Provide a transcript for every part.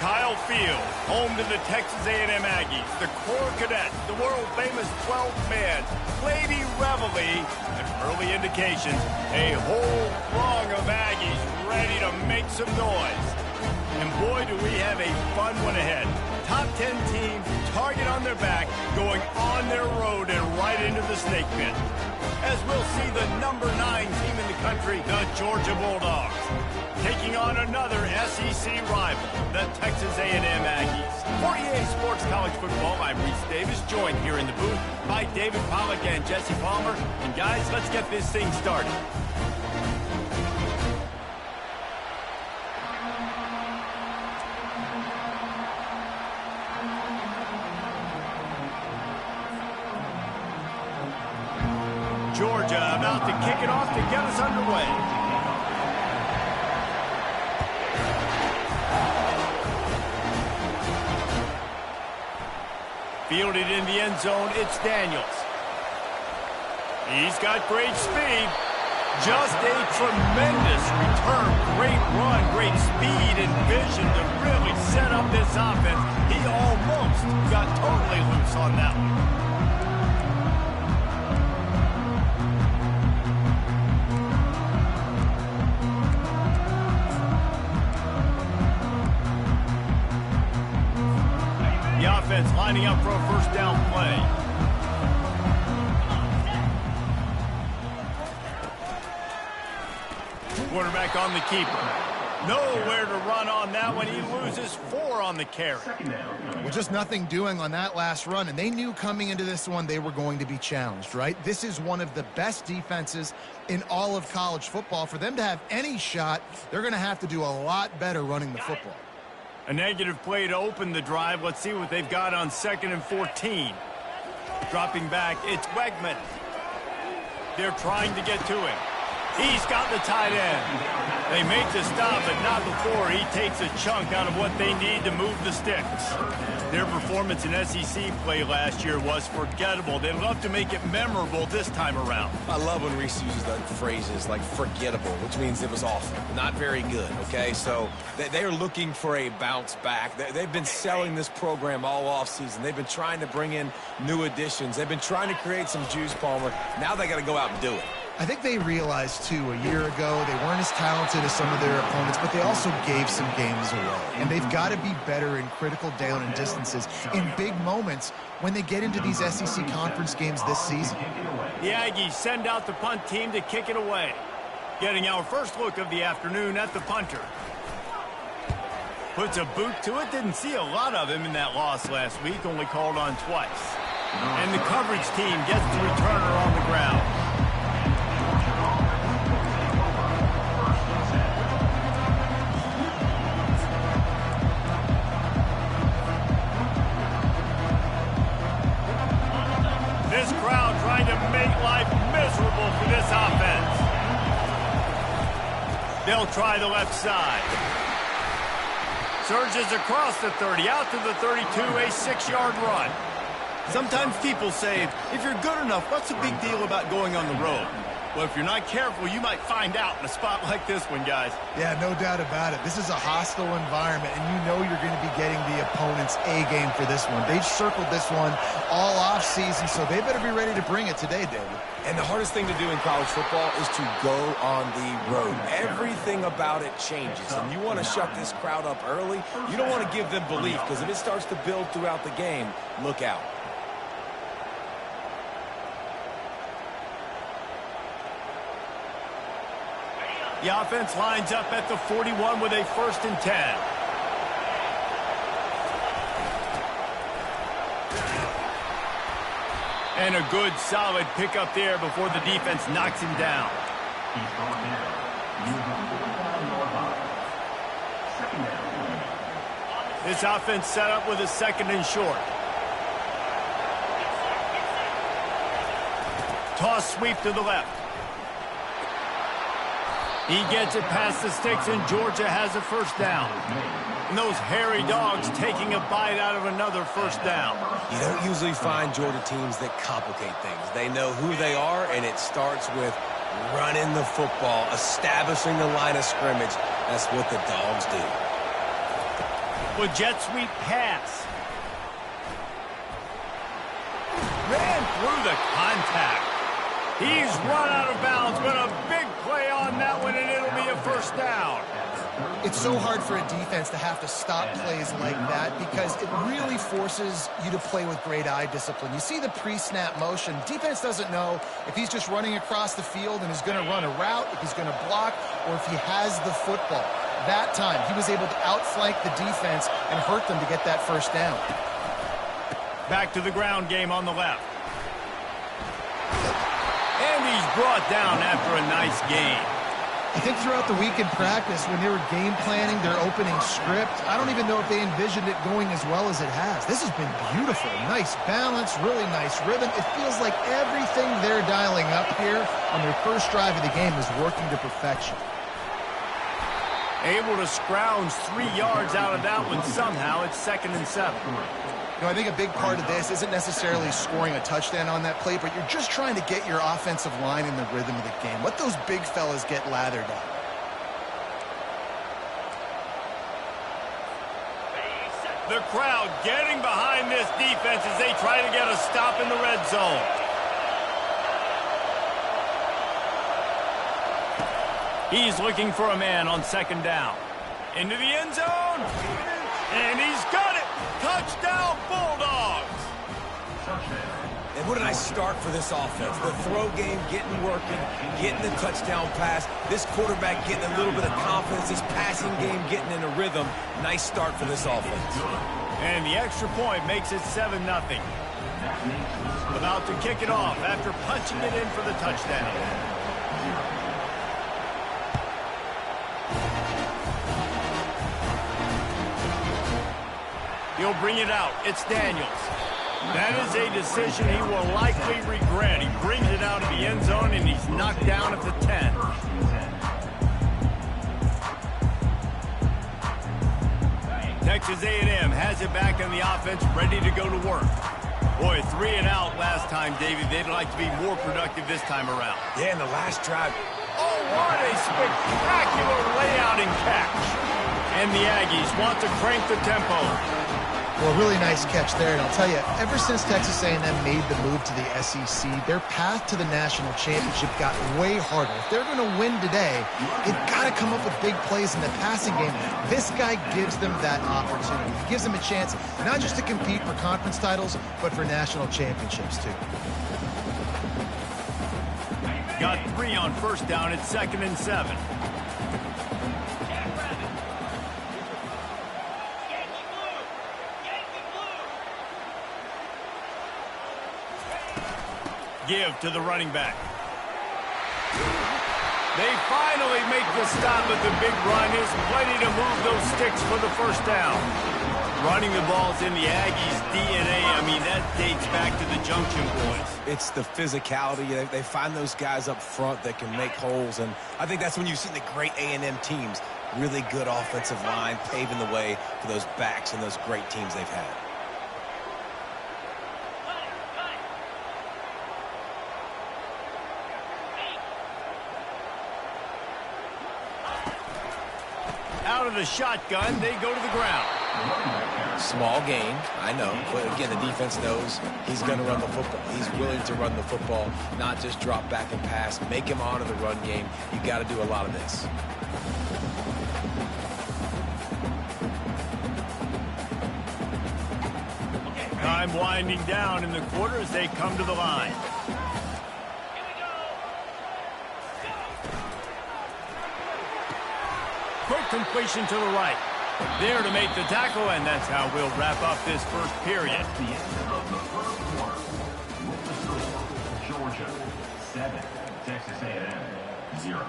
Kyle Field, home to the Texas A&M Aggies, the Corps Cadets, the world-famous 12th man, Lady Reveille, and early indications, a whole throng of Aggies ready to make some noise. And boy, do we have a fun one ahead. Top 10 teams, target on their back, going on their road and right into the snake pit. As we'll see the number 9 team in the country, the Georgia Bulldogs, taking on another SEC rival, the Texas A&M Aggies. For EA Sports College Football, I'm Reese Davis, joined here in the booth by David Pollack and Jesse Palmer. And guys, let's get this thing started. Georgia about to kick it off to get us underway. Fielded in the end zone, it's Daniels. He's got great speed. Just a tremendous return. Great run, great speed and vision to really set up this offense. He almost got totally loose on that one. Offense lining up for a first down play. Quarterback on the keeper. Nowhere to run on that one. He loses 4 on the carry. Well, just nothing doing on that last run, and they knew coming into this one they were going to be challenged, right? This is one of the best defenses in all of college football. For them to have any shot, they're going to have to do a lot better running the football. A negative play to open the drive. Let's see what they've got on 2nd and 14. Dropping back, it's Wegman. They're trying to get to him. He's got the tight end. They make the stop, but not before he takes a chunk out of what they need to move the sticks. Their performance in SEC play last year was forgettable. They'd love to make it memorable this time around. I love when Reese uses the phrases like forgettable, which means it was awful, not very good, okay? So they're looking for a bounce back. They've been selling this program all offseason. They've been trying to bring in new additions. They've been trying to create some juice, Palmer. Now they got to go out and do it. I think they realized, too, a year ago they weren't as talented as some of their opponents, but they also gave some games away. And they've got to be better in critical down and distances in big moments when they get into these SEC conference games this season. The Aggies send out the punt team to kick it away. Getting our first look of the afternoon at the punter. Puts a boot to it. Didn't see a lot of him in that loss last week, only called on twice. And the coverage team gets the returner on the ground. This crowd trying to make life miserable for this offense. They'll try the left side. Surges across the 30, out to the 32, a 6-yard run. Sometimes people say, if you're good enough, what's the big deal about going on the road? Well, if you're not careful, you might find out in a spot like this one, guys. Yeah, no doubt about it. This is a hostile environment, and you know you're going to be getting the opponent's A-game for this one. They've circled this one all offseason, so they better be ready to bring it today, David. And the hardest thing to do in college football is to go on the road. Everything about it changes, and you want to shut this crowd up early. You don't want to give them belief, because if it starts to build throughout the game, look out. The offense lines up at the 41 with a 1st and 10. And a good, solid pickup there before the defense knocks him down. This offense set up with a 2nd and short. Toss sweep to the left. He gets it past the sticks, and Georgia has a 1st down. And those hairy dogs taking a bite out of another 1st down. You don't usually find Georgia teams that complicate things. They know who they are, and it starts with running the football, establishing the line of scrimmage. That's what the Dogs do. with jet sweep pass. Ran through the contact. He's run out of bounds, but a big play on that one, and it'll be a first down. It's so hard for a defense to have to stop plays like that because it really forces you to play with great eye discipline. You see the pre-snap motion. Defense doesn't know if he's just running across the field and is going to run a route, if he's going to block, or if he has the football. That time, he was able to outflank the defense and hurt them to get that first down. Back to the ground game on the left. And he's brought down after a nice gain. I think throughout the week in practice, when they were game planning their opening script, I don't even know if they envisioned it going as well as it has. This has been beautiful. Nice balance, really nice rhythm. It feels like everything they're dialing up here on their first drive of the game is working to perfection. Able to scrounge 3 yards out of that one somehow. It's 2nd and 7. You know, I think a big part of this isn't necessarily scoring a touchdown on that play, but you're just trying to get your offensive line in the rhythm of the game. Let those big fellas get lathered up. The crowd getting behind this defense as they try to get a stop in the red zone. He's looking for a man on 2nd down. Into the end zone. And he's got it. Touchdown, Bulldogs. And what a nice start for this offense. The throw game getting working, getting the touchdown pass. This quarterback getting a little bit of confidence. This passing game getting in a rhythm. Nice start for this offense. And the extra point makes it 7-0. About to kick it off after punching it in for the touchdown. He'll bring it out. It's Daniels. That is a decision he will likely regret. He brings it out of the end zone, and he's knocked down at the 10. Texas A&M has it back in the offense, ready to go to work. Boy, 3 and out last time, David. They'd like to be more productive this time around. Yeah, in the last drive. Oh, what a spectacular layout and catch. And the Aggies want to crank the tempo. Well, really nice catch there, and I'll tell you, ever since Texas A&M made the move to the SEC, their path to the national championship got way harder. If they're going to win today, they've got to come up with big plays in the passing game. This guy gives them that opportunity. He gives them a chance not just to compete for conference titles, but for national championships, too. Got 3 on first down. It's 2nd and 7. Give to the running back. They finally make the stop, but the big run is plenty to move those sticks for the first down. Running the ball's in the Aggies' DNA. I mean, that dates back to the Junction Boys. It's the physicality. They find those guys up front that can make holes, and I think that's when you've seen the great A&M teams. Really good offensive line, paving the way for those backs and those great teams they've had. Out of the shotgun, they go to the ground. Small gain, I know, but again, the defense knows he's going to run the football. He's willing to run the football, not just drop back and pass, make him honor the run game. You got to do a lot of this. Time winding down in the quarter as they come to the line. Quick completion to the right. There to make the tackle, and that's how we'll wrap up this first period. The end of the first quarter. Georgia 7, Texas A&M 0.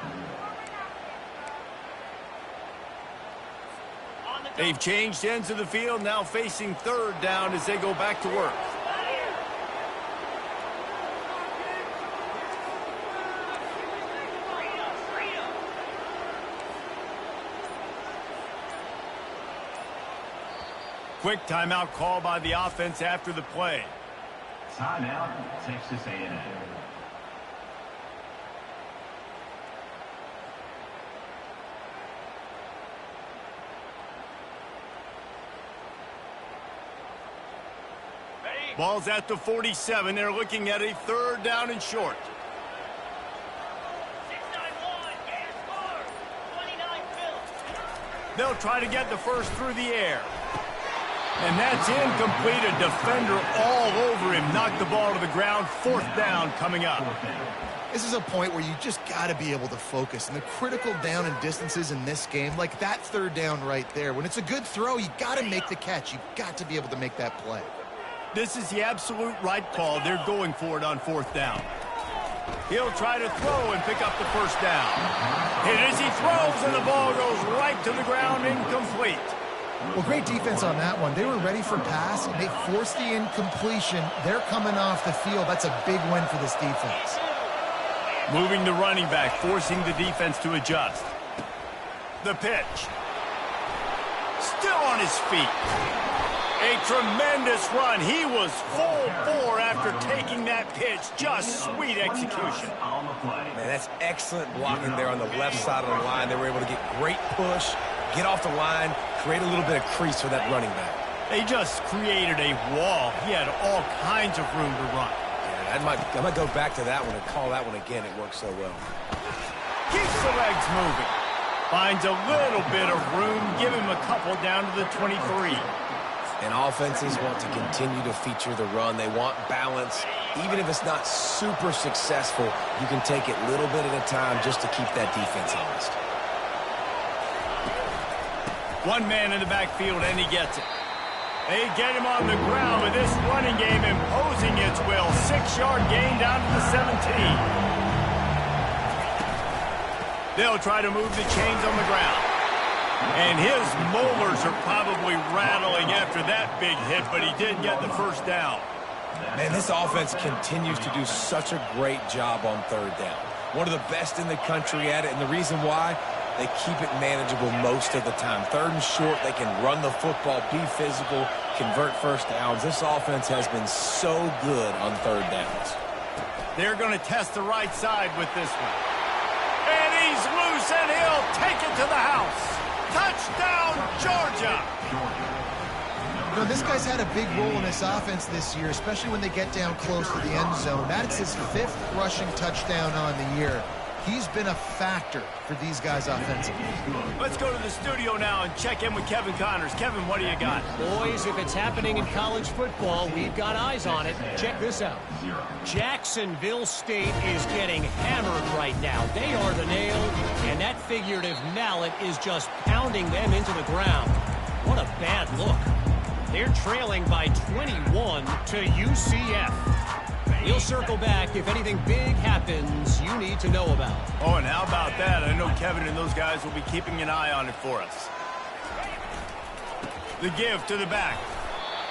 They've changed ends of the field, now facing 3rd down as they go back to work. Quick timeout call by the offense after the play. Timeout, Texas A&M. Ball's at the 47. They're looking at a 3rd down and short. They'll try to get the first through the air. And that's incomplete. A defender all over him. Knocked the ball to the ground. 4th down coming up. This is a point where you just got to be able to focus. And the critical down and distances in this game, like that 3rd down right there, when it's a good throw, you got to make the catch. You've got to be able to make that play. This is the absolute right call. They're going for it on 4th down. He'll try to throw and pick up the 1st down. Hit as he throws, and the ball goes right to the ground, incomplete. Well, great defense on that one. They were ready for pass, and they forced the incompletion. They're coming off the field. That's a big win for this defense. Moving the running back, forcing the defense to adjust. The pitch. Still on his feet. A tremendous run. He was full bore after taking that pitch. Just sweet execution. Man, that's excellent blocking there on the left side of the line. They were able to get great push, get off the line, create a little bit of crease for that running back. They just created a wall. He had all kinds of room to run. Yeah, I might go back to that one and call that one again. It worked so well. Keeps the legs moving. Finds a little bit of room. Give him a couple down to the 23. And offenses want to continue to feature the run. They want balance. Even if it's not super successful, you can take it little bit at a time just to keep that defense honest. One man in the backfield, and he gets it. They get him on the ground with this running game imposing its will. 6-yard gain down to the 17. They'll try to move the chains on the ground. And his molars are probably rattling after that big hit, but he did get the 1st down. Man, this offense continues to do such a great job on 3rd down. One of the best in the country at it, and the reason why, they keep it manageable most of the time. 3rd and short, they can run the football, be physical, convert 1st downs. This offense has been so good on 3rd downs. They're going to test the right side with this one. And he's loose, and he'll take it to the house. Touchdown, Georgia! You know, this guy's had a big role in this offense this year, especially when they get down close to the end zone. That's his 5th rushing touchdown on the year. He's been a factor for these guys offensively. Let's go to the studio now and check in with Kevin Connors. Kevin, what do you got? Boys, if it's happening in college football, we've got eyes on it. Check this out. Jacksonville State is getting hammered right now. They are the nail, and that figurative mallet is just pounding them into the ground. What a bad look. They're trailing by 21 to UCF. We'll circle back if anything big happens you need to know about. Oh, and how about that? I know Kevin and those guys will be keeping an eye on it for us. The give to the back.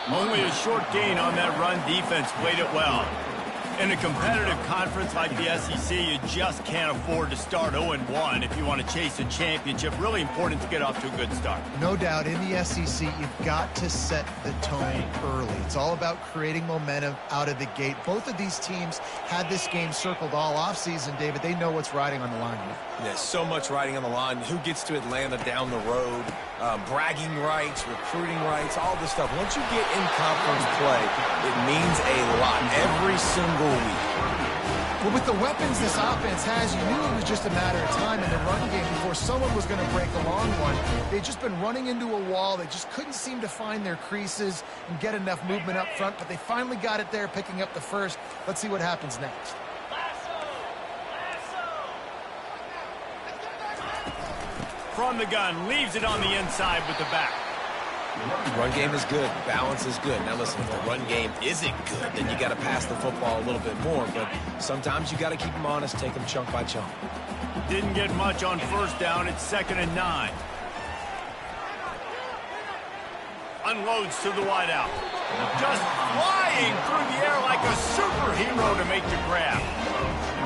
Only a short gain on that run. Defense played it well. In a competitive conference like the SEC, you just can't afford to start 0-1 if you want to chase a championship. Really important to get off to a good start. No doubt, in the SEC, you've got to set the tone early. It's all about creating momentum out of the gate. Both of these teams had this game circled all offseason, David. They know what's riding on the line here. There's so much riding on the line. Who gets to Atlanta down the road? Bragging rights, recruiting rights, all this stuff. Once you get in conference play, it means a lot every single week. Well, with the weapons this offense has, you knew it was just a matter of time in the run game before someone was going to break a long one. They'd just been running into a wall. They just couldn't seem to find their creases and get enough movement up front, but they finally got it there, picking up the 1st. Let's see what happens next. From the gun, leaves it on the inside with the back. Run game is good. Balance is good. Now listen, if the run game isn't good, then you got to pass the football a little bit more. But sometimes you got to keep them honest, take them chunk by chunk. Didn't get much on 1st down. It's 2nd and 9. Unloads to the wideout. Just flying through the air like a superhero to make the grab.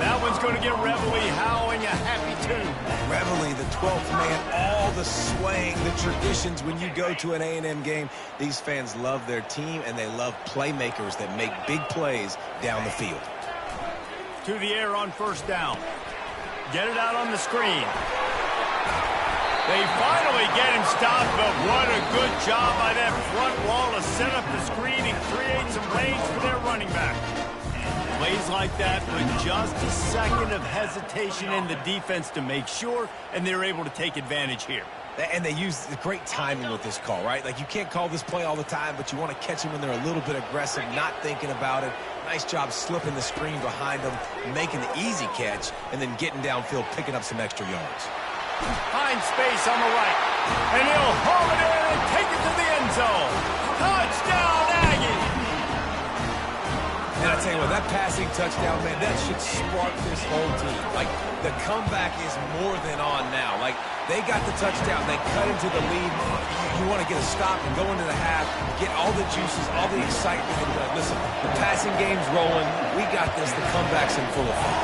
That one's going to get Reveille howling a happy tune. Reveille, the 12th man, all the swaying, the traditions when you go to an A&M game. These fans love their team, and they love playmakers that make big plays down the field. To the air on 1st down. Get it out on the screen. They finally get him stopped, but what a good job by that front wall to set up the screen and create some range for Plays like that with just a second of hesitation in the defense to make sure, and they're able to take advantage here. And they use great timing with this call, right? Like, you can't call this play all the time, but you want to catch them when they're a little bit aggressive, not thinking about it. Nice job slipping the screen behind them, making the easy catch, and then getting downfield, picking up some extra yards. Finds space on the right, and he'll haul it in and take it to the end zone. Touchdown, Aggies! And I tell you what, that passing touchdown, man, that should spark this whole team. Like, the comeback is more than on now. Like, they got the touchdown, they cut into the lead. You want to get a stop and go into the half, get all the juices, all the excitement. And listen, the passing game's rolling. We got this. The comeback's in full effect.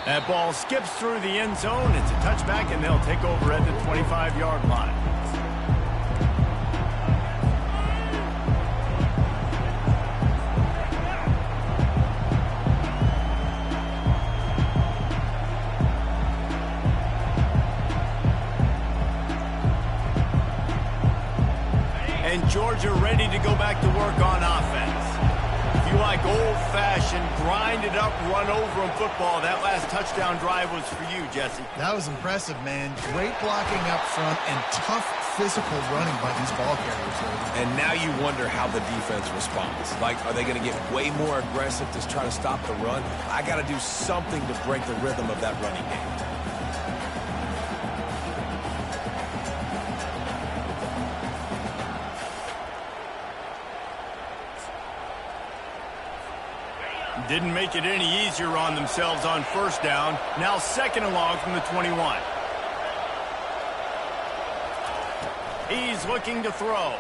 That ball skips through the end zone. It's a touchback, and they'll take over at the 25-yard line. And Georgia ready to go back to work on offense. If you like old-fashioned, grind-it-up, run-over-'em football, that last touchdown drive was for you, Jesse. That was impressive, man. Great blocking up front and tough physical running by these ball carriers. And now you wonder how the defense responds. Like, are they going to get way more aggressive to try to stop the run? I got to do something to break the rhythm of that running game. Didn't make it any easier on themselves on first down. Now second and long from the 21. He's looking to throw.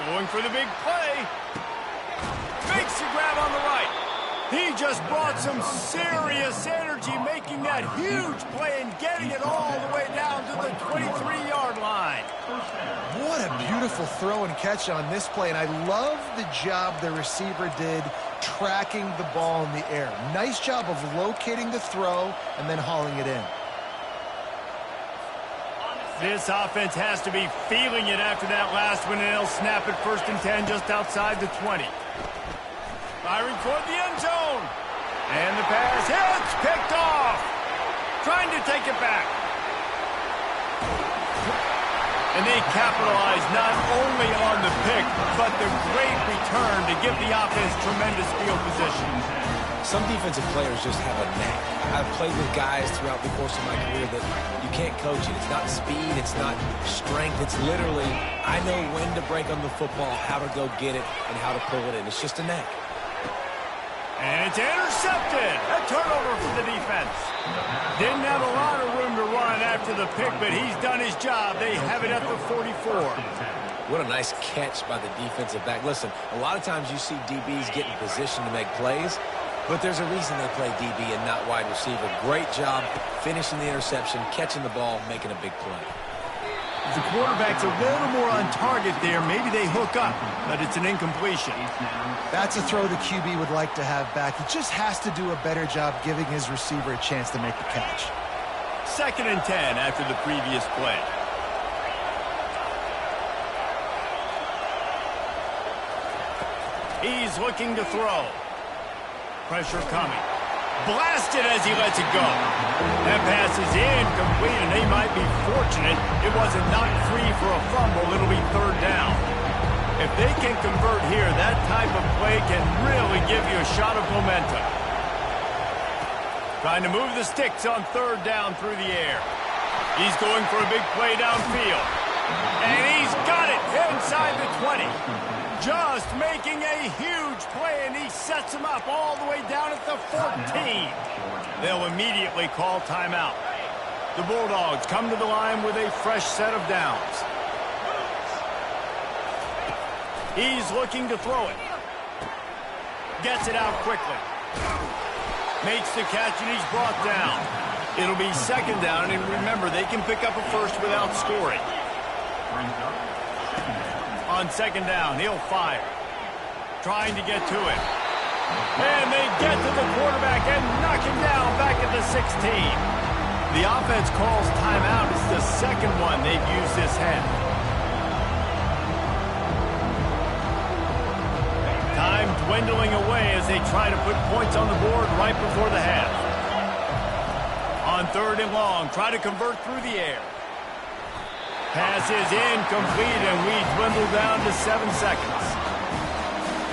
Going for the big play. Makes the grab on the right. He just brought some serious energy, making that huge play and getting it all the way down to the 23-yard line. What a beautiful throw and catch on this play, and I love the job the receiver did tracking the ball in the air. Nice job of locating the throw and then hauling it in. This offense has to be feeling it after that last one, and they'll snap it 1st and 10 just outside the 20. Firing toward the end zone. And the pass hits, picked off. Trying to take it back. And they capitalize not only on the pick, but the great return to give the offense tremendous field position. Some defensive players just have a knack. I've played with guys throughout the course of my career that you can't coach it. It's not speed, it's not strength. It's literally, I know when to break on the football, how to go get it, and how to pull it in. It's just a knack. And it's intercepted. A turnover for the defense. Didn't have a lot of room to run after the pick, but he's done his job. They have it at the 44. What a nice catch by the defensive back. Listen, a lot of times you see DBs get in position to make plays, but there's a reason they play DB and not wide receiver. Great job finishing the interception, catching the ball, making a big play. If the quarterback's a little more on target there, maybe they hook up, but it's an incompletion. That's a throw the QB would like to have back. He just has to do a better job giving his receiver a chance to make the catch. 2nd and 10 after the previous play. He's looking to throw. Pressure coming. Blasted as he lets it go. That pass is incomplete, and they might be fortunate it wasn't knocked free for a fumble. It'll be 3rd down. If they can convert here, that type of play can really give you a shot of momentum. Trying to move the sticks on 3rd down through the air. He's going for a big play downfield. And he's got it inside the 20. Just making a huge play, and he sets him up all the way down at the 14. They'll immediately call timeout. The Bulldogs come to the line with a fresh set of downs. He's looking to throw it. Gets it out quickly. Makes the catch, and he's brought down. It'll be 2nd down, and remember, they can pick up a first without scoring. On 2nd down, he'll fire. Trying to get to it. And they get to the quarterback and knock him down back at the 16. The offense calls timeout. It's the second one they've used this half. dwindling away as they try to put points on the board right before the half. On 3rd and long, try to convert through the air. Pass is incomplete, and we dwindle down to 7 seconds.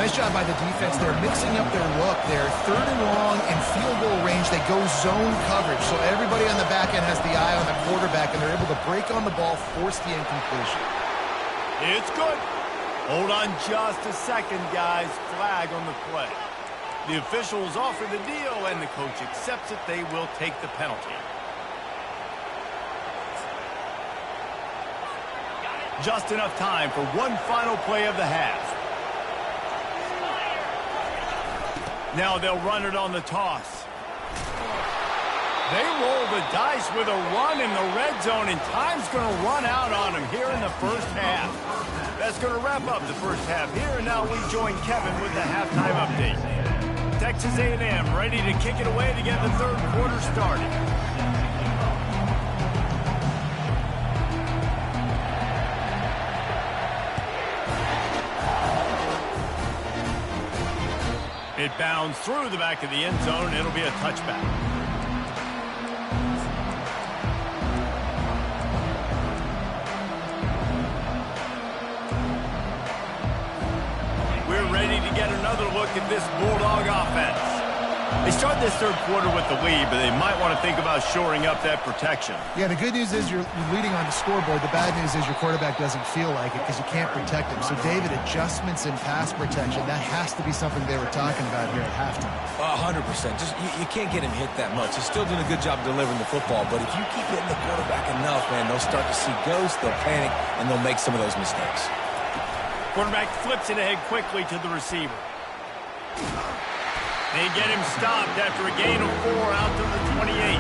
Nice job by the defense. They're mixing up their look. They're 3rd and long in field goal range. They go zone coverage, so everybody on the back end has the eye on the quarterback, and they're able to break on the ball, force the incompletion. It's good. Hold on just a second, guys. Flag on the play. The officials offer the deal, and the coach accepts it. They will take the penalty. Just enough time for one final play of the half. Now they'll run it on the toss. They roll the dice with a run in the red zone, and time's going to run out on them here in the first half. That's going to wrap up the first half here, and now we join Kevin with the halftime update. Texas A&M ready to kick it away to get the 3rd quarter started. It bounds through the back of the end zone, and it'll be a touchback. We're ready to get another look at this Bulldog offense. They start this 3rd quarter with the lead, but they might want to think about shoring up that protection. Yeah, the good news is you're leading on the scoreboard. The bad news is your quarterback doesn't feel like it because you can't protect him. So, David, adjustments in pass protection, that has to be something they were talking about here at halftime. 100%. Just you can't get him hit that much. He's still doing a good job delivering the football, but if you keep hitting the quarterback enough, man, they'll start to see ghosts, they'll panic, and they'll make some of those mistakes. Quarterback flips it ahead quickly to the receiver. They get him stopped after a gain of 4 out to the 28.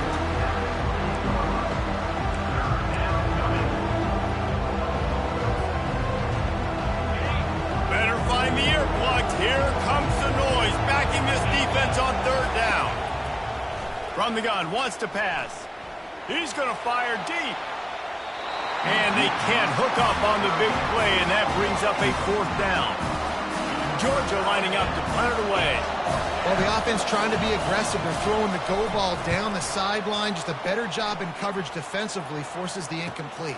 Better find the earplugs. Here comes the noise, backing this defense on 3rd down. From the gun, wants to pass. He's going to fire deep. And they can't hook up on the big play, and that brings up a 4th down. Georgia lining up to punt it away. Well, the offense trying to be aggressive. They're throwing the go ball down the sideline. Just a better job in coverage defensively forces the incomplete.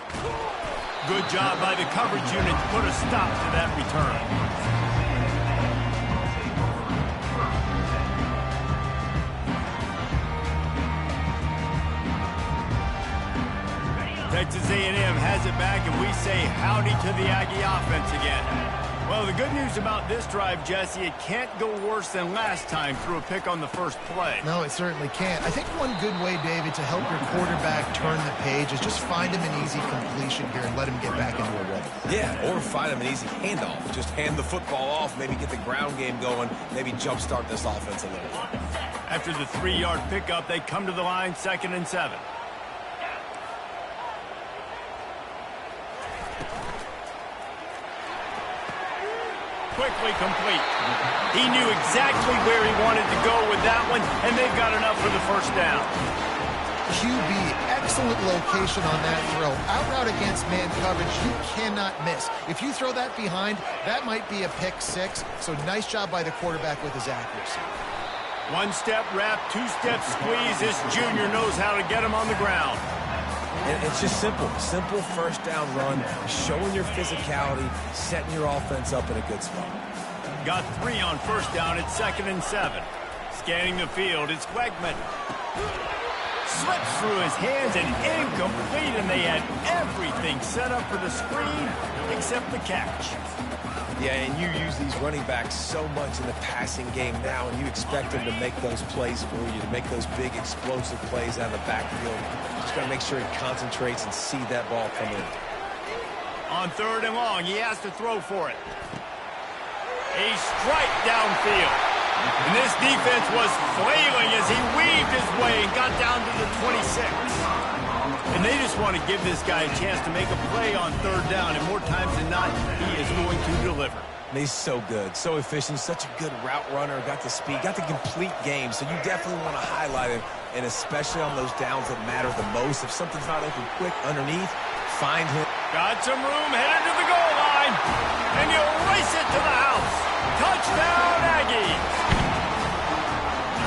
Good job by the coverage unit to put a stop to that return. Texas A&M has it back, and we say howdy to the Aggie offense again. Well, the good news about this drive, Jesse, it can't go worse than last time through a pick on the first play. No, it certainly can't. I think one good way, David, to help your quarterback turn the page is just find him an easy completion here and let him get back into a rhythm. Yeah, or find him an easy handoff. Just hand the football off, maybe get the ground game going, maybe jumpstart this offense a little. After the 3-yard pickup, they come to the line, 2nd and 7. Quickly complete. He knew exactly where he wanted to go with that one, and they've got enough for the first down. QB, excellent location on that throw. Out route against man coverage, you cannot miss. If you throw that behind, that might be a pick 6. So nice job by the quarterback with his accuracy. 1-step wrap, 2-step squeeze. This junior knows how to get him on the ground. And it's just simple. Simple first down run, showing your physicality, setting your offense up in a good spot. Got 3 on first down at 2nd and 7. Scanning the field, it's Wegman. Slips through his hands and incomplete, and they had everything set up for the screen except the catch. Yeah, and you use these running backs so much in the passing game now, and you expect them to make those plays for you, to make those big explosive plays out of the backfield. Just got to make sure he concentrates and see that ball come in. On 3rd and long, he has to throw for it. A strike downfield. And this defense was flailing as he weaved his way and got down to the 26. And they just want to give this guy a chance to make a play on 3rd down, and more times than not, he is going to deliver. And he's so good, so efficient, such a good route runner, got the speed, got the complete game, so you definitely want to highlight him, and especially on those downs that matter the most. If something's not open quick underneath, find him. Got some room, headed to the goal line. And he'll race it to the house. Touchdown, Aggies.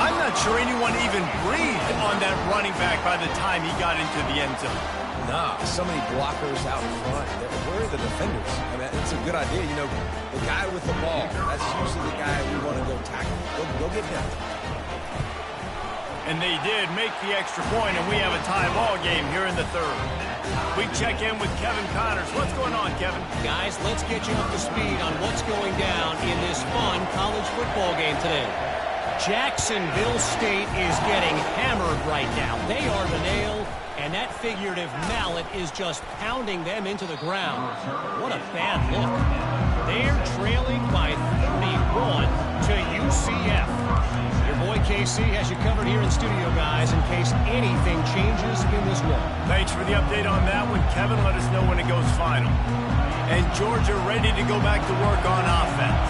I'm not sure anyone even breathed on that running back by the time he got into the end zone. Nah, so many blockers out in front. Where are the defenders? I mean, it's a good idea. You know, the guy with the ball, that's usually the guy we want to go tackle. Go get him. And they did make the extra point, and we have a tie ball game here in the third. We check in with Kevin Connors. What's going on, Kevin? Guys, let's get you up to speed on what's going down in this fun college football game today. Jacksonville State is getting hammered right now. They are the nail, and that figurative mallet is just pounding them into the ground. What a bad look. They're trailing by 31 to UCF. Your boy KC has you covered here in studio, guys, in case anything changes in this one. Thanks for the update on that one. Kevin, let us know when it goes final. And Georgia ready to go back to work on offense.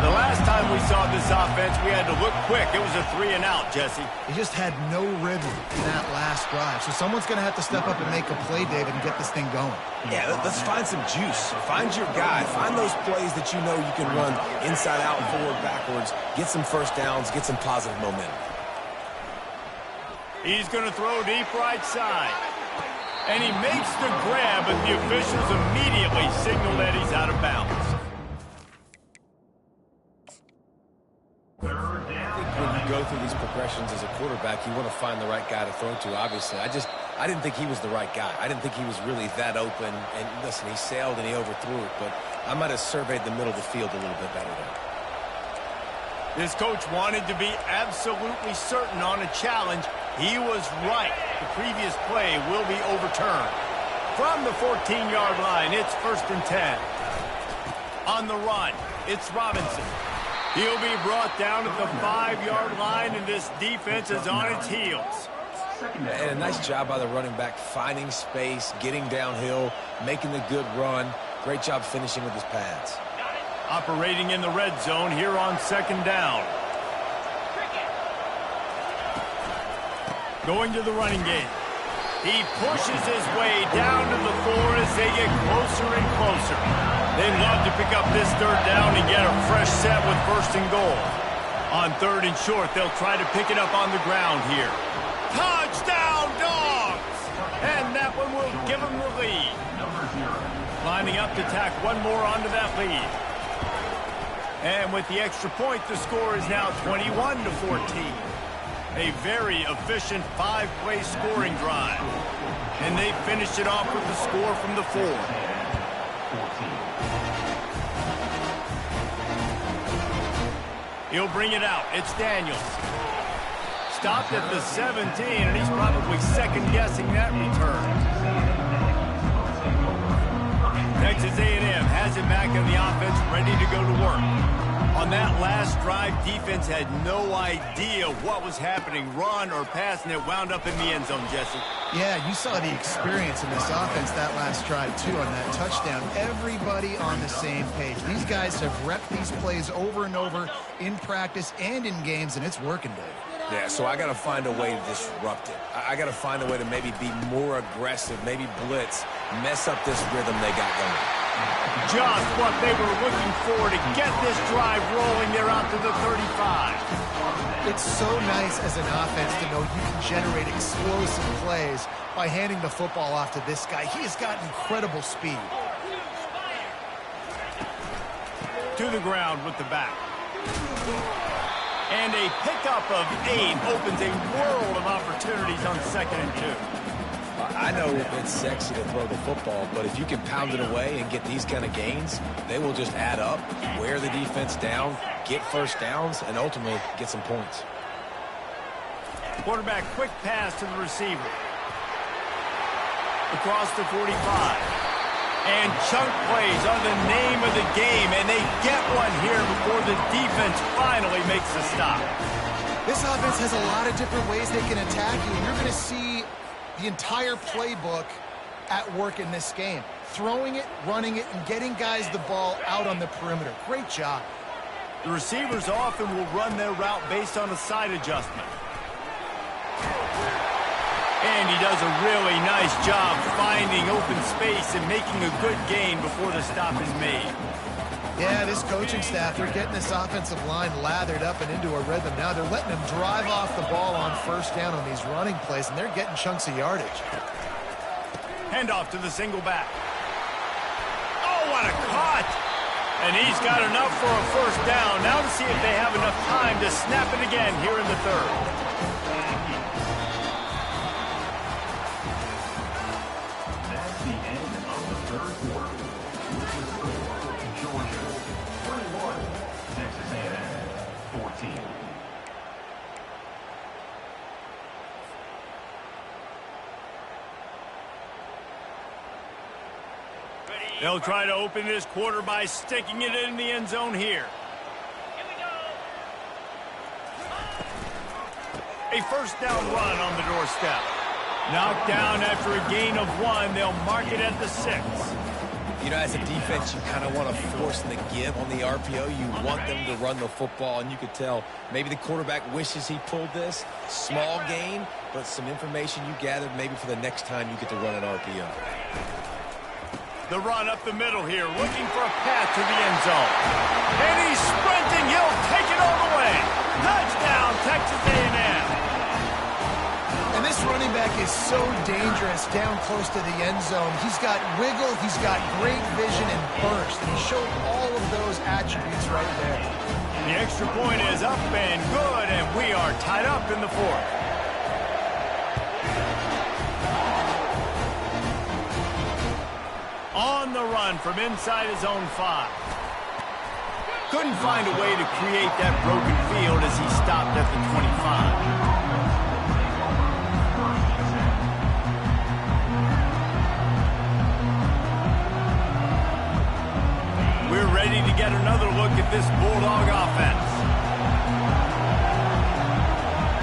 The last time we saw this offense, we had to look quick. It was a 3-and-out, Jesse. He just had no rhythm in that last drive. So someone's going to have to step up and make a play, David, and get this thing going. Yeah, let's find some juice. Find your guy. Find those plays that you know you can run inside out, forward, backwards. Get some first downs. Get some positive momentum. He's going to throw deep right side. And he makes the grab, but the officials immediately signal that he's out of bounds. When you go through these progressions as a quarterback, you want to find the right guy to throw to, obviously. I didn't think he was the right guy. I didn't think he was really that open. And listen, he sailed and he overthrew it, but I might have surveyed the middle of the field a little bit better there. This coach wanted to be absolutely certain on a challenge. He was right. The previous play will be overturned. From the 14-yard line, it's 1st and 10. On the run, it's Robinson. He'll be brought down at the 5-yard line, and this defense is on its heels. And a nice job by the running back, finding space, getting downhill, making the good run. Great job finishing with his pads. Operating in the red zone here on 2nd down. Going to the running game. He pushes his way down to the 4 as they get closer and closer. They'd love to pick up this 3rd down and get a fresh set with 1st and goal. On 3rd and short, they'll try to pick it up on the ground here. Touchdown, Dogs! And that one will give them the lead. Lining up to tack one more onto that lead. And with the extra point, the score is now 21-14. A very efficient 5-play scoring drive. And they finished it off with the score from the 4. He'll bring it out. It's Daniels. Stopped at the 17, and he's probably second-guessing that return. Texas A&M has it back on the offense, ready to go to work. On that last drive, defense had no idea what was happening, run or pass, and it wound up in the end zone, Jesse. Yeah, you saw the experience in this offense that last drive, too, on that touchdown. Everybody on the same page. These guys have repped these plays over and over in practice and in games, and it's working, Dave. Yeah, so I got to find a way to disrupt it. I got to find a way to maybe be more aggressive, maybe blitz, mess up this rhythm they got going. Just what they were looking for to get this drive rolling. They're out to the 35. It's so nice as an offense to know you can generate explosive plays by handing the football off to this guy. He has got incredible speed. To the ground with the back. And a pickup of 8 opens a world of opportunities on 2nd and 2. I know it's sexy to throw the football, but if you can pound it away and get these kind of gains, they will just add up, wear the defense down, get first downs, and ultimately get some points. Quarterback, quick pass to the receiver. Across the 45. And chunk plays are the name of the game, and they get one here before the defense finally makes the stop. This offense has a lot of different ways they can attack you, and you're going to see the entire playbook at work in this game. Throwing it, running it, and getting guys the ball out on the perimeter. Great job. The receivers often will run their route based on a side adjustment. And he does a really nice job finding open space and making a good gain before the stop is made. Yeah, this coaching staff, they're getting this offensive line lathered up and into a rhythm. Now they're letting them drive off the ball on first down on these running plays, and they're getting chunks of yardage. Handoff to the single back. Oh, what a cut! And he's got enough for a first down. Now to see if they have enough time to snap it again here in the third. They'll try to open this quarter by sticking it in the end zone here. A first down run on the doorstep. Knocked down after a gain of 1. They'll mark it at the 6. You know, as a defense, you kind of want to force the give on the RPO. You want them to run the football, and you could tell maybe the quarterback wishes he pulled this. Small gain, but some information you gathered maybe for the next time you get to run an RPO. The run up the middle here, looking for a path to the end zone. And he's sprinting. He'll take it all the way. Touchdown, Texas A&M. And this running back is so dangerous down close to the end zone. He's got wiggle, he's got great vision and burst, and he showed all of those attributes right there. The extra point is up and good, and we are tied up in the fourth. On the run from inside his own 5. Couldn't find a way to create that broken field as he stopped at the 25. We're ready to get another look at this Bulldog offense.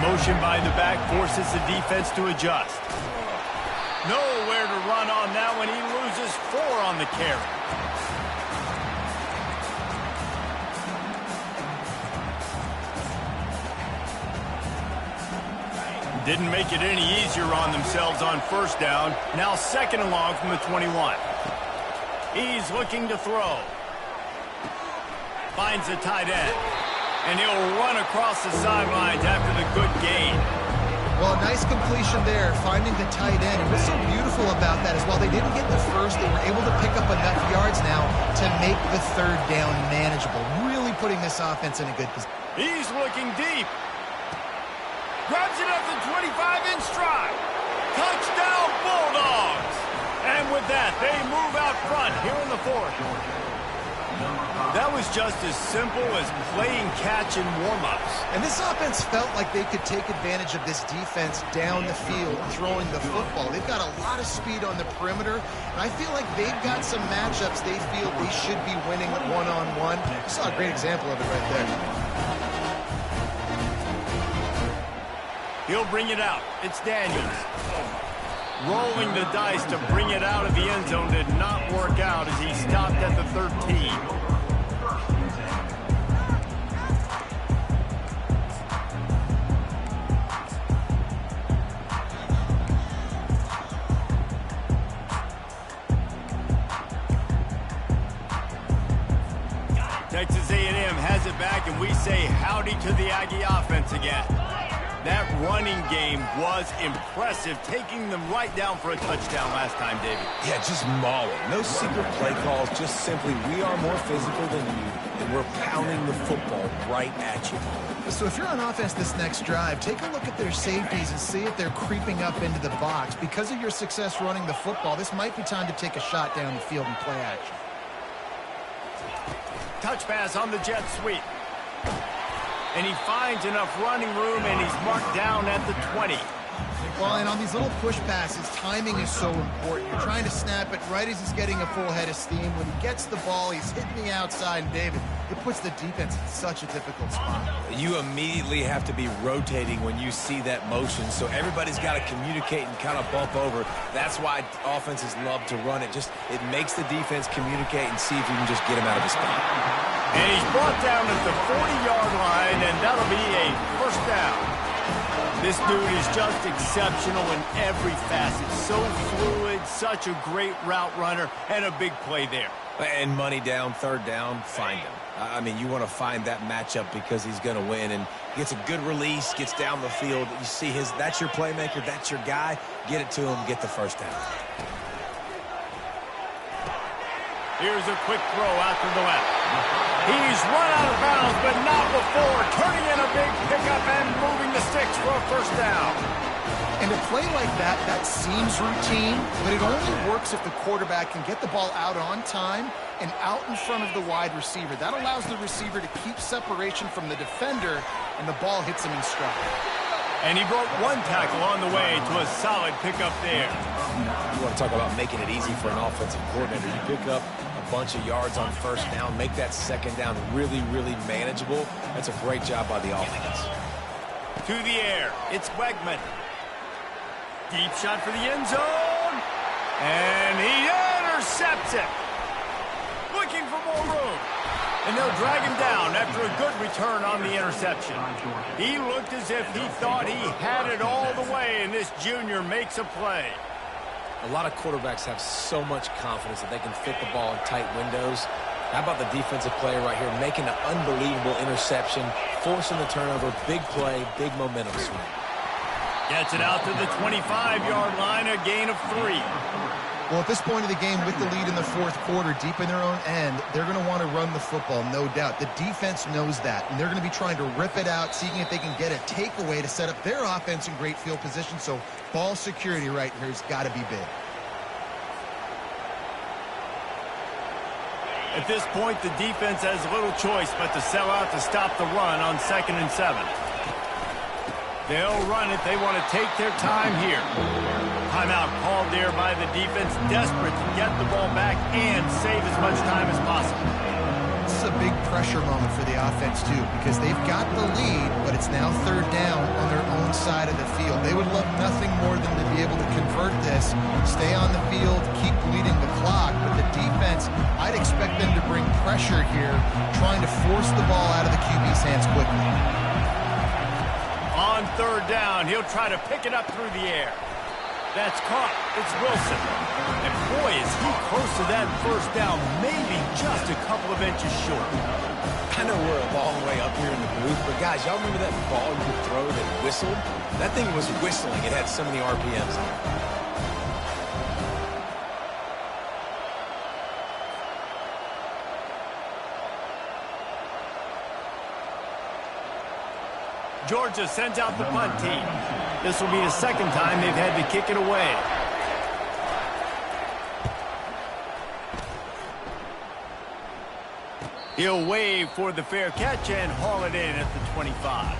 Motion by the back forces the defense to adjust. Nowhere to run on that one. He loses 4 on the carry. Didn't make it any easier on themselves on first down. Now second and long from the 21. He's looking to throw. Finds the tight end. And he'll run across the sidelines after the good gain. Well, a nice completion there, finding the tight end. And what's so beautiful about that is while they didn't get the first, they were able to pick up enough yards now to make the third down manageable. Really putting this offense in a good position. He's looking deep. Grabs it at the 25 in stride. Touchdown Bulldogs. And with that, they move out front here in the fourth. That was just as simple as playing catch in warm-ups. And this offense felt like they could take advantage of this defense down the field, throwing the football. They've got a lot of speed on the perimeter, and I feel like they've got some matchups they feel they should be winning one-on-one. You saw a great example of it right there. He'll bring it out. It's Daniels. Rolling the dice to bring it out of the end zone did not work out as he stopped at the 13. Texas A&M has it back, and we say howdy to the Aggie offense again. That running game was impressive, taking them right down for a touchdown last time, David. Yeah, just mauling. No secret play calls, just simply we are more physical than you, and we're pounding the football right at you. So if you're on offense this next drive, take a look at their safeties and see if they're creeping up into the box. Because of your success running the football, this might be time to take a shot down the field and play action. Touch pass on the jet sweep. And he finds enough running room, and he's marked down at the 20. Well, and on these little push passes, timing is so important. You're trying to snap it right as he's getting a full head of steam. When he gets the ball, he's hitting the outside, and David, it puts the defense in such a difficult spot. You immediately have to be rotating when you see that motion, so everybody's got to communicate and kind of bump over. That's why offenses love to run it. It makes the defense communicate and see if you can just get him out of his spot. And he's brought down at the 40-yard line, and that'll be a first down. This dude is just exceptional in every facet. So fluid, such a great route runner, and a big play there. And money down, third down, find him. I mean, you want to find that matchup because he's going to win, and gets a good release, gets down the field. You see that's your playmaker, that's your guy. Get it to him, get the first down. Here's a quick throw out to the left. He's run out of bounds, but not before turning in a big pickup and moving the sticks for a first down. And a play like that seems routine, but it only works if the quarterback can get the ball out on time and out in front of the wide receiver. That allows the receiver to keep separation from the defender, and the ball hits him in stride. And he broke one tackle on the way to a solid pickup there. You want to talk about making it easy for an offensive coordinator. You pick up a bunch of yards on first down, make that second down really, really manageable. That's a great job by the offense. To the air, it's Wegman. Deep shot for the end zone. And he intercepts it. Looking for more room. And they'll drag him down after a good return on the interception. He looked as if he thought he had it all the way, and this junior makes a play. A lot of quarterbacks have so much confidence that they can fit the ball in tight windows. How about the defensive player right here making an unbelievable interception, forcing the turnover, big play, big momentum swing. Gets it out to the 25-yard line, a gain of 3. Well, at this point of the game, with the lead in the fourth quarter, deep in their own end, they're going to want to run the football, no doubt. The defense knows that, and they're going to be trying to rip it out, seeing if they can get a takeaway to set up their offense in great field position. So ball security right here has got to be big. At this point, the defense has little choice but to sell out to stop the run on 2nd and 7. They'll run it. They want to take their time here. Timeout called there by the defense, desperate to get the ball back and save as much time as possible. This is a big pressure moment for the offense, too, because they've got the lead, but it's now third down on their own side of the field. They would love nothing more than to be able to convert this, stay on the field, keep bleeding the clock. But the defense, I'd expect them to bring pressure here, trying to force the ball out of the QB's hands quickly. On third down, he'll try to pick it up through the air. That's caught. It's Wilson. And boy, is he close to that first down, maybe just a couple of inches short. I know we're a long way up here in the booth, but guys, y'all remember that ball you could throw that whistled? That thing was whistling. It had so many RPMs on it. Georgia sends out the punt team. This will be the second time they've had to kick it away. He'll wave for the fair catch and haul it in at the 25.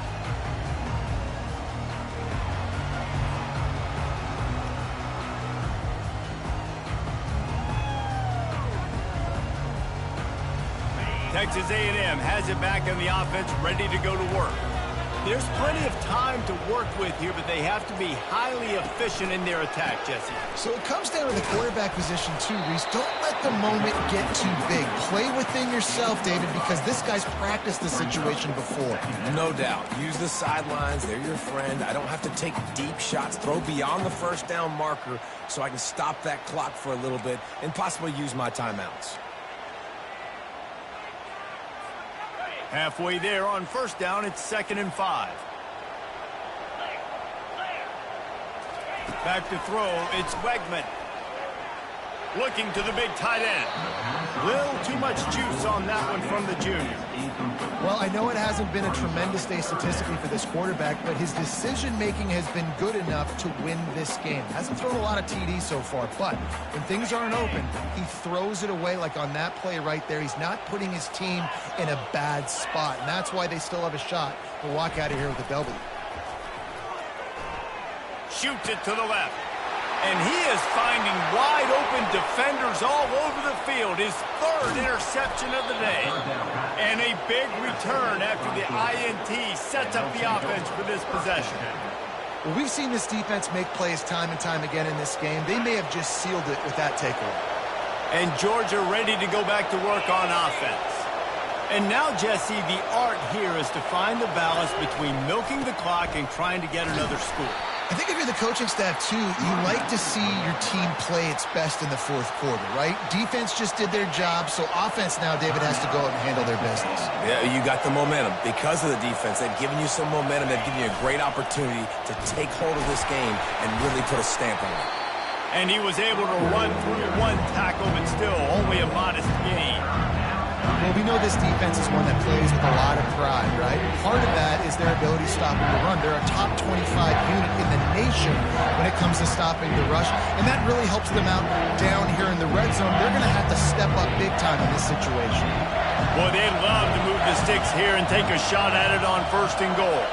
Texas A&M has it back on the offense, ready to go to work. There's plenty of time to work with here, but they have to be highly efficient in their attack, Jesse. So it comes down to the quarterback position, too, Reese. Don't let the moment get too big. Play within yourself, David, because this guy's practiced the situation before. No doubt. Use the sidelines. They're your friend. I don't have to take deep shots. Throw beyond the first down marker so I can stop that clock for a little bit and possibly use my timeouts. Halfway there on first down, it's 2nd and 5. Back to throw, it's Wegman. Looking to the big tight end. Little too much juice on that one from the junior. Well, I know it hasn't been a tremendous day statistically for this quarterback, but his decision-making has been good enough to win this game. Hasn't thrown a lot of TDs so far, but when things aren't open, he throws it away like on that play right there. He's not putting his team in a bad spot, and that's why they still have a shot to walk out of here with a W. Shoots it to the left. And he is finding wide-open defenders all over the field. His third interception of the day. And a big return after the INT sets up the offense for this possession. Well, we've seen this defense make plays time and time again in this game. They may have just sealed it with that takeaway. And Georgia ready to go back to work on offense. And now, Jesse, the art here is to find the balance between milking the clock and trying to get another score. I think if you're the coaching staff, too, you like to see your team play its best in the fourth quarter, right? Defense just did their job, so offense now, David, has to go out and handle their business. Yeah, you got the momentum. Because of the defense, they've given you some momentum. They've given you a great opportunity to take hold of this game and really put a stamp on it. And he was able to run through one tackle, but still only a modest gain. Well, we know this defense is one that plays with a lot of pride, right? Part of that is their ability stopping the run. They're a top 25 unit in the nation when it comes to stopping the rush, and that really helps them out down here in the red zone. They're going to have to step up big time in this situation. Boy, they'd love to move the sticks here and take a shot at it on 1st and goal.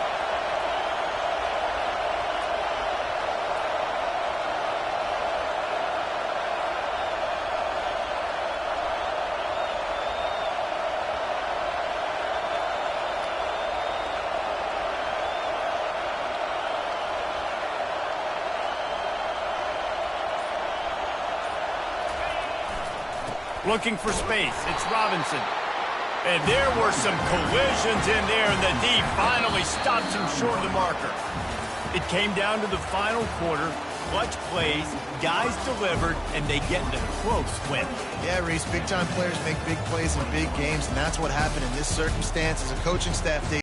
Looking for space. It's Robinson. And there were some collisions in there, and the D finally stops him short of the marker. It came down to the final quarter. Clutch plays, guys delivered, and they get into close win. Yeah, Reese, big-time players make big plays in big games, and that's what happened in this circumstance as a coaching staff.